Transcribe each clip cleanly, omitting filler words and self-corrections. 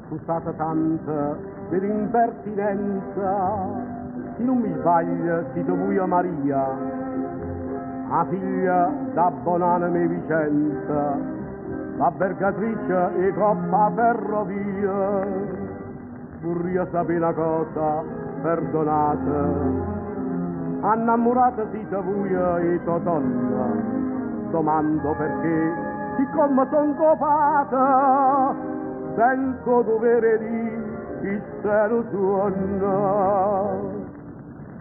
Scusate tanta dell'impertinenza, se non mi sbaglio siete voi Maria, la figlia da Bonanime Vicenza, la vergatrice e coppa ferrovia. Vorrei sapere una cosa, perdonate, innamorata siete voi e tua donna, domando perché, siccome son copata, sento dovere di il suono.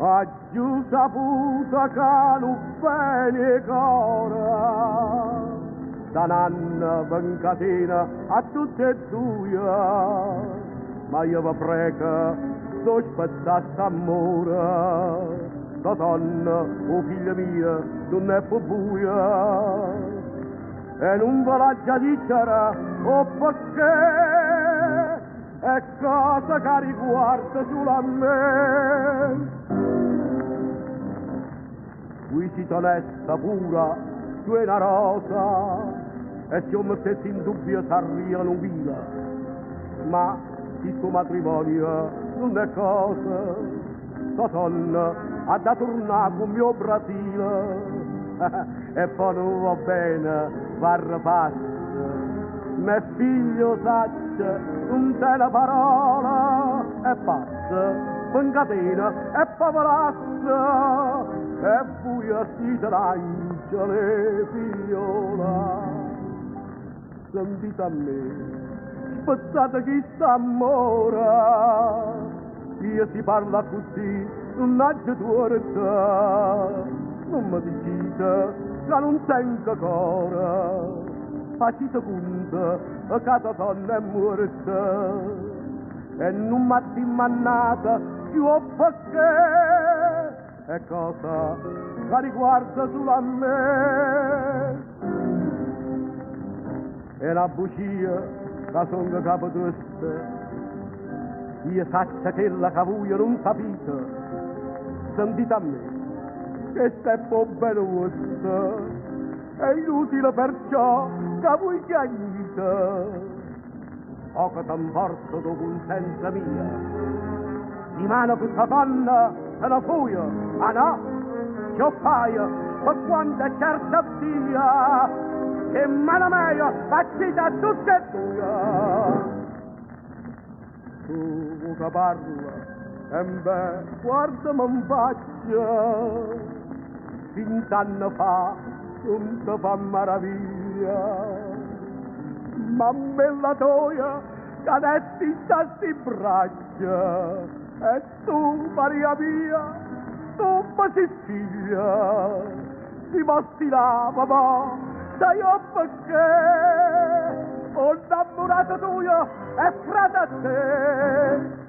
Ha giù saputo che non bene cora, da nanna vencatena a tutte e due, ma io vi prego, sto aspettando amore, la donna, o figlia mia, non è più buia, e non ve la già dicere, o perché è cosa che riguarda solo a me. Qui siete onesta pura, tu è una rosa, e se io mettessi in dubbio sarria vila, ma il tuo matrimonio non è cosa, tua donna ha da tornare con mio Brasile, e poi non va bene far passa. Me figlio saggio, non te la parola, e passa, vencatena e pavolazza, e buia siete l'angelo figliola. Sentite a me, spezzate chi sta amore, io si parla così, non haggio tuorta, non mi dicite che non tengo cuore. Facite conto che casa donna è morta e non mi ha dimannata più perché è cosa che riguarda solo a me. E la bugia che sono capo tosta, io saccia che la cavuia non sapete, sentite a me, che stai bene vostra. È inutile perciò che voi chiagnite, o che t'importo dopo senza mia, di mano questa donna se ne fuia, ah no, ciò paia, per quanto è certa via, che mano mia facita tutte e due. Tu che parla, e beh, guardami in faccia, 20 anni fa, non ti fa meraviglia, ma bella toia che adesso stasti in braccia, e tu, Maria mia, tu mi figlia, si mostilava, ma sai io perché ho innamorato tuo e frate a te.